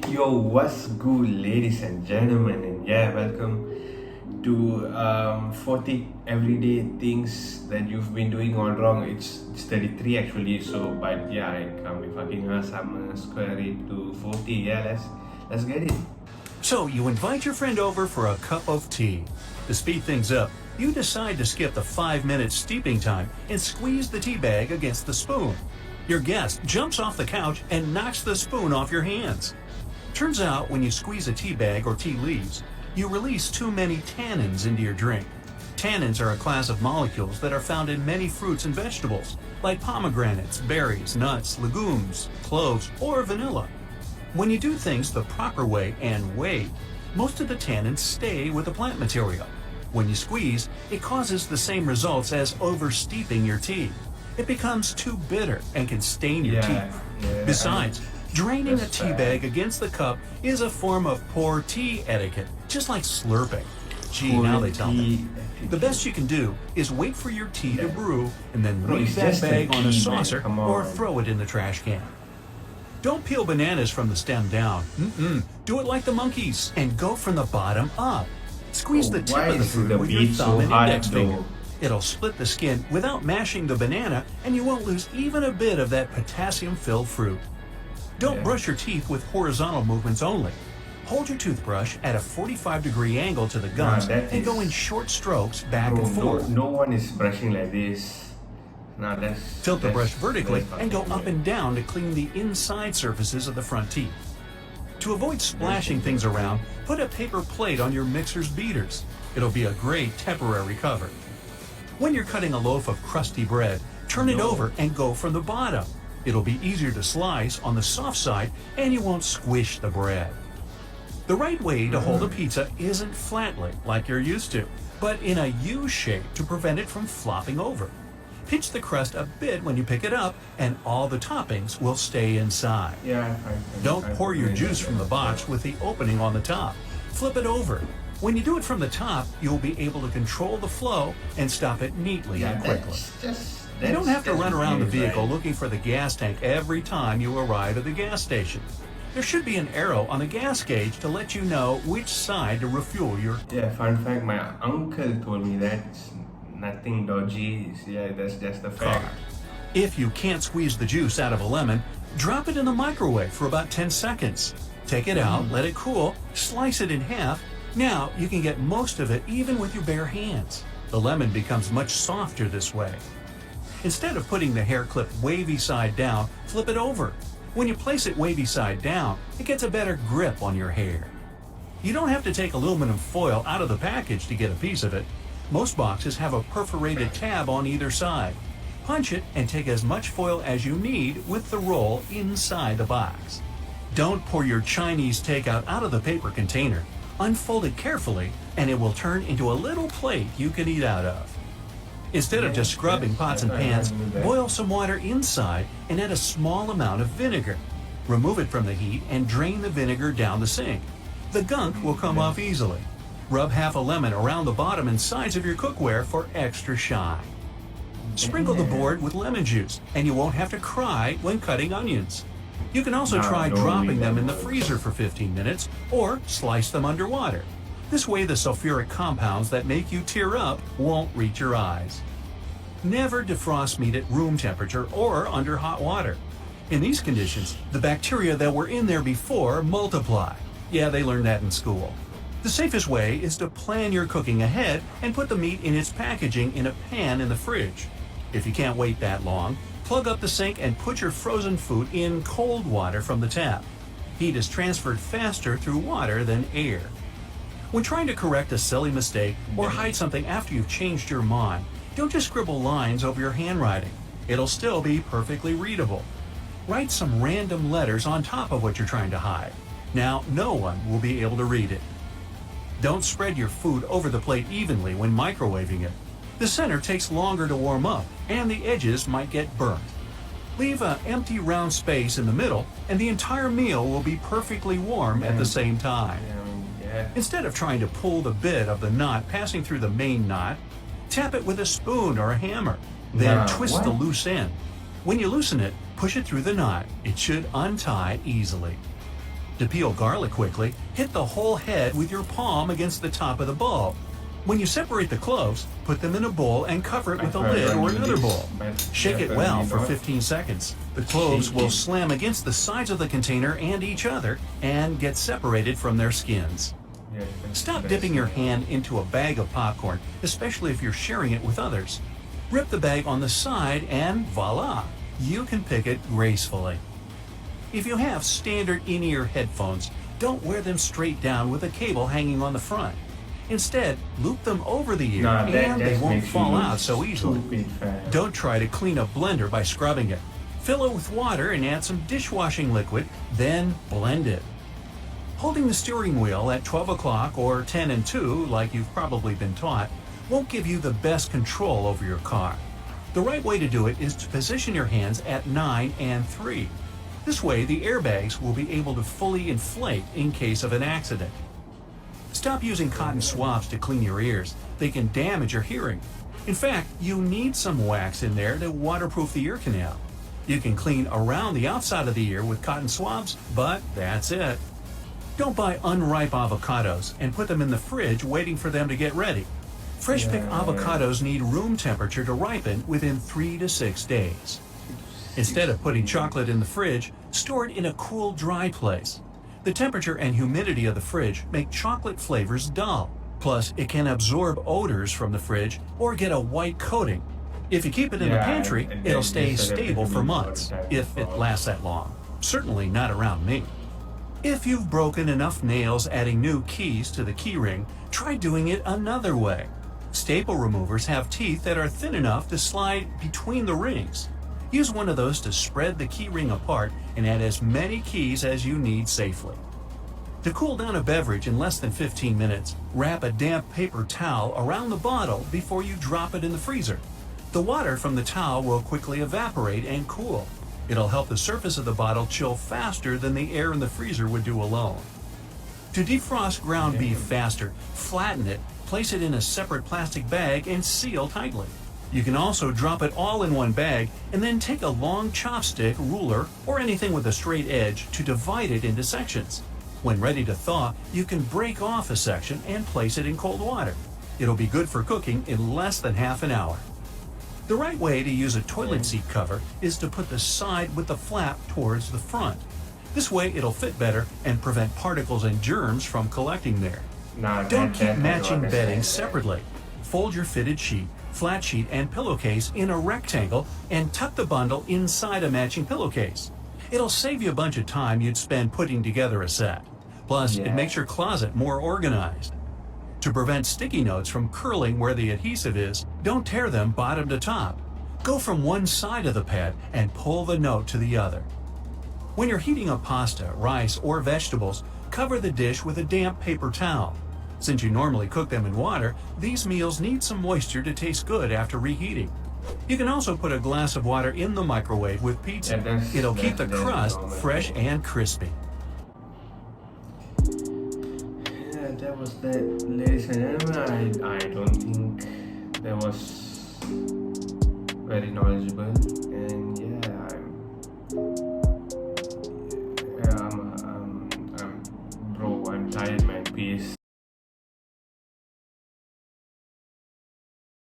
Yo, what's good, ladies and gentlemen? And yeah, welcome to 40 everyday things that you've been doing all wrong. It's 33 actually. So, but yeah, I can't be fucking us. I'm gonna square it to 40. Yeah, let's get it. So you invite your friend over for a cup of tea. To speed things up, you decide to skip the 5-minute steeping time and squeeze the tea bag against the spoon. Your guest jumps off the couch and knocks the spoon off your hands. Turns out when you squeeze a tea bag or tea leaves, you release too many tannins into your drink. Tannins are a class of molecules that are found in many fruits and vegetables, like pomegranates, berries, nuts, legumes, cloves, or vanilla. When you do things the proper way and wait, most of the tannins stay with the plant material. When you squeeze, it causes the same results as oversteeping your tea. It becomes too bitter and can stain your teeth. Besides, draining a tea bag against the cup is a form of poor tea etiquette, just like slurping. Gee, now they tell me. The best you can do is wait for your tea to brew and then Bro, leave it's that just a bag on a tea, man. saucer Come or on. throw it in the trash can. Don't peel bananas from the stem down. Do it like the monkeys and go from the bottom up. Squeeze the tip Why of the is fruit the with your beat thumb so and hard, index finger. though? It'll split the skin without mashing the banana, and you won't lose even a bit of that potassium-filled fruit. Don't brush your teeth with horizontal movements only. Hold your toothbrush at a 45-degree angle to the gums that and go is- in short strokes back Bro, and forth. no one is brushing like this. Nah, that's Tilt the brush that's- vertically that's and go fucking up weird. and down to clean the inside surfaces of the front teeth. To avoid splashing things around, put a paper plate on your mixer's beaters. It'll be a great temporary cover. When you're cutting a loaf of crusty bread, turn it over and go from the bottom. It'll be easier to slice on the soft side and you won't squish the bread. The right way to hold a pizza isn't flatly like you're used to, but in a U shape to prevent it from flopping over. Pinch the crust a bit when you pick it up and all the toppings will stay inside. Yeah, Don't I pour your agree juice with from the that. box with the opening on the top. Flip it over. When you do it from the top, you'll be able to control the flow and stop it neatly and quickly. You don't have to run around the vehicle looking for the gas tank every time you arrive at the gas station. There should be an arrow on the gas gauge to let you know which side to refuel your. Yeah, fun fact, my uncle told me that it's nothing dodgy. Yeah, that's just a fact. If you can't squeeze the juice out of a lemon, drop it in the microwave for about 10 seconds. Take it out, let it cool, slice it in half. Now you can get most of it even with your bare hands. The lemon becomes much softer this way. Instead of putting the hair clip wavy side down, flip it over. When you place it wavy side down, it gets a better grip on your hair. You don't have to take aluminum foil out of the package to get a piece of it. Most boxes have a perforated tab on either side. Punch it and take as much foil as you need with the roll inside the box. Don't pour your Chinese takeout out of the paper container. Unfold it carefully and it will turn into a little plate you can eat out of. Instead of just scrubbing pots and pans, boil some water inside and add a small amount of vinegar. Remove it from the heat and drain the vinegar down the sink. The gunk will come off easily. Rub half a lemon around the bottom and sides of your cookware for extra shine. Sprinkle the board with lemon juice and you won't have to cry when cutting onions. You can also try don't dropping need them that in the much. freezer for 15 minutes or slice them underwater. This way the sulfuric compounds that make you tear up won't reach your eyes. Never defrost meat at room temperature or under hot water. In these conditions, the bacteria that were in there before multiply. Yeah, they learned that in school. The safest way is to plan your cooking ahead and put the meat in its packaging in a pan in the fridge. If you can't wait that long, plug up the sink and put your frozen food in cold water from the tap. Heat is transferred faster through water than air. When trying to correct a silly mistake or hide something after you've changed your mind, don't just scribble lines over your handwriting. It'll still be perfectly readable. Write some random letters on top of what you're trying to hide. Now, no one will be able to read it. Don't spread your food over the plate evenly when microwaving it. The center takes longer to warm up, and the edges might get burnt. Leave an empty round space in the middle, and the entire meal will be perfectly warm at the same time. Yeah. Instead of trying to pull the bit of the knot passing through the main knot, tap it with a spoon or a hammer. Then Nah, twist the what? loose end. When you loosen it, push it through the knot. It should untie easily. To peel garlic quickly, hit the whole head with your palm against the top of the bulb. When you separate the cloves, put them in a bowl and cover it with a lid or another bowl. Shake it well for 15 seconds. The cloves will slam against the sides of the container and each other and get separated from their skins. Stop dipping your hand into a bag of popcorn, especially if you're sharing it with others. Rip the bag on the side and voila, you can pick it gracefully. If you have standard in-ear headphones, don't wear them straight down with a cable hanging on the front. Instead, loop them over the ear and they won't fall out so easily. Don't try to clean a blender by scrubbing it. Fill it with water and add some dishwashing liquid, then blend it. Holding the steering wheel at 12 o'clock or 10 and 2, like you've probably been taught, won't give you the best control over your car. The right way to do it is to position your hands at 9 and 3. This way, the airbags will be able to fully inflate in case of an accident. Stop using cotton swabs to clean your ears. They can damage your hearing. In fact, you need some wax in there to waterproof the ear canal. You can clean around the outside of the ear with cotton swabs, but that's it. Don't buy unripe avocados and put them in the fridge waiting for them to get ready. Fresh picked avocados need room temperature to ripen within 3 to 6 days. Instead of putting chocolate in the fridge, store it in a cool, dry place. The temperature and humidity of the fridge make chocolate flavors dull. Plus, it can absorb odors from the fridge or get a white coating. If you keep it in the pantry, it'll stay stable for months, if it lasts that long. Certainly not around me. If you've broken enough nails adding new keys to the keyring, try doing it another way. Staple removers have teeth that are thin enough to slide between the rings. Use one of those to spread the key ring apart and add as many keys as you need safely. To cool down a beverage in less than 15 minutes, wrap a damp paper towel around the bottle before you drop it in the freezer. The water from the towel will quickly evaporate and cool. It'll help the surface of the bottle chill faster than the air in the freezer would do alone. To defrost ground beef faster, flatten it, place it in a separate plastic bag, and seal tightly. You can also drop it all in one bag and then take a long chopstick, ruler, or anything with a straight edge to divide it into sections. When ready to thaw, you can break off a section and place it in cold water. It'll be good for cooking in less than half an hour. The right way to use a toilet seat cover is to put the side with the flap towards the front. This way it'll fit better and prevent particles and germs from collecting there. Don't keep matching bedding separately. Fold your fitted sheet, flat sheet, and pillowcase in a rectangle and tuck the bundle inside a matching pillowcase. It'll save you a bunch of time you'd spend putting together a set. Plus, it makes your closet more organized. To prevent sticky notes from curling where the adhesive is, don't tear them bottom to top. Go from one side of the pad and pull the note to the other. When you're heating up pasta, rice, or vegetables, cover the dish with a damp paper towel. Since you normally cook them in water, these meals need some moisture to taste good after reheating. You can also put a glass of water in the microwave with pizza. It'll keep the crust fresh and crispy. Yeah, that was that, ladies and gentlemen. I don't think that was very knowledgeable, and